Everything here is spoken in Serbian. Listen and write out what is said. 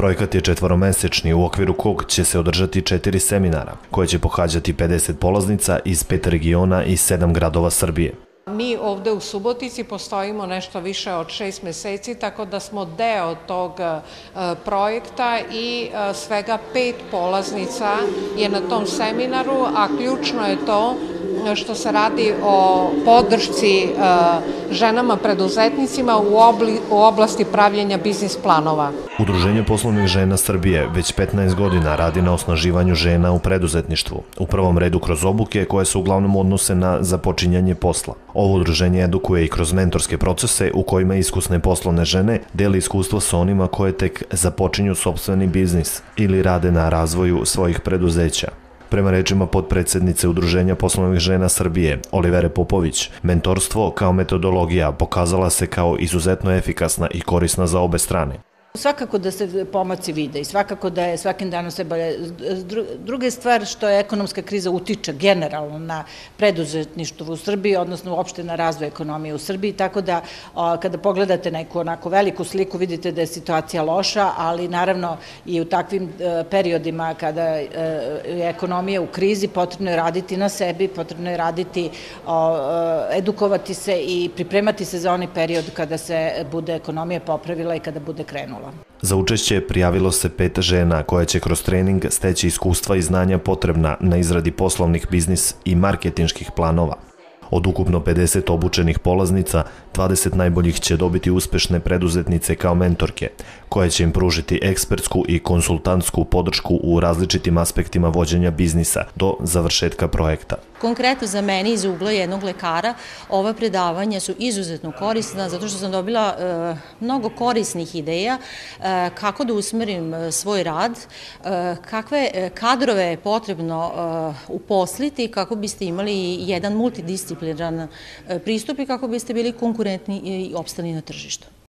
Projekat je četvoromesečni, u okviru kog će se održati 4 seminara, koje će pohađati 50 polaznica iz 5 regiona i 7 gradova Srbije. Mi ovde u Subotici postojimo nešto više od 6 meseci, tako da smo deo tog projekta i svega 5 polaznica je na tom seminaru, a ključno je to što se radi o podršci ženama preduzetnicima u oblasti pravljenja biznis planova. Udruženje poslovnih žena Srbije već 15 godina radi na osnaživanju žena u preduzetništvu, u prvom redu kroz obuke koje se uglavnom odnose na započinjanje posla. Ovo udruženje edukuje i kroz mentorske procese u kojima iskusne poslovne žene deli iskustvo sa onima koje tek započinju sopstveni biznis ili rade na razvoju svojih preduzeća. Prema rečima potpredsednice Udruženja poslovnih žena Srbije, Olivere Popović, mentorstvo kao metodologija pokazala se kao izuzetno efikasna i korisna za obe strane. Svakako da se pomaci vide i svakako da je svakim danom sve bolje. Druga je stvar što je ekonomska kriza utiče generalno na preduzetništvo u Srbiji, odnosno uopšte na razvoj ekonomije u Srbiji, tako da kada pogledate neku onako veliku sliku vidite da je situacija loša, ali naravno i u takvim periodima kada je ekonomija u krizi potrebno je raditi na sebi, potrebno je raditi, edukovati se i pripremati se za onaj period kada se bude ekonomija popravila i kada bude krenula. Za učešće prijavilo se 5 žena koje će kroz trening steći iskustva i znanja potrebna na izradi poslovnih, biznis i marketinških planova. Od ukupno 50 obučenih polaznica, 20 najboljih će dobiti uspešne preduzetnice kao mentorke, koje će im pružiti ekspertsku i konsultantsku podršku u različitim aspektima vođenja biznisa do završetka projekta. Konkretno za mene iz ugla jednog lekara ova predavanja su izuzetno korisna zato što sam dobila mnogo korisnih ideja kako da usmerim svoj rad, kakve kadrove je potrebno uposliti kako biste imali jedan multidisciplinaran pristup i kako biste bili konkurentni i opstali na tržištu.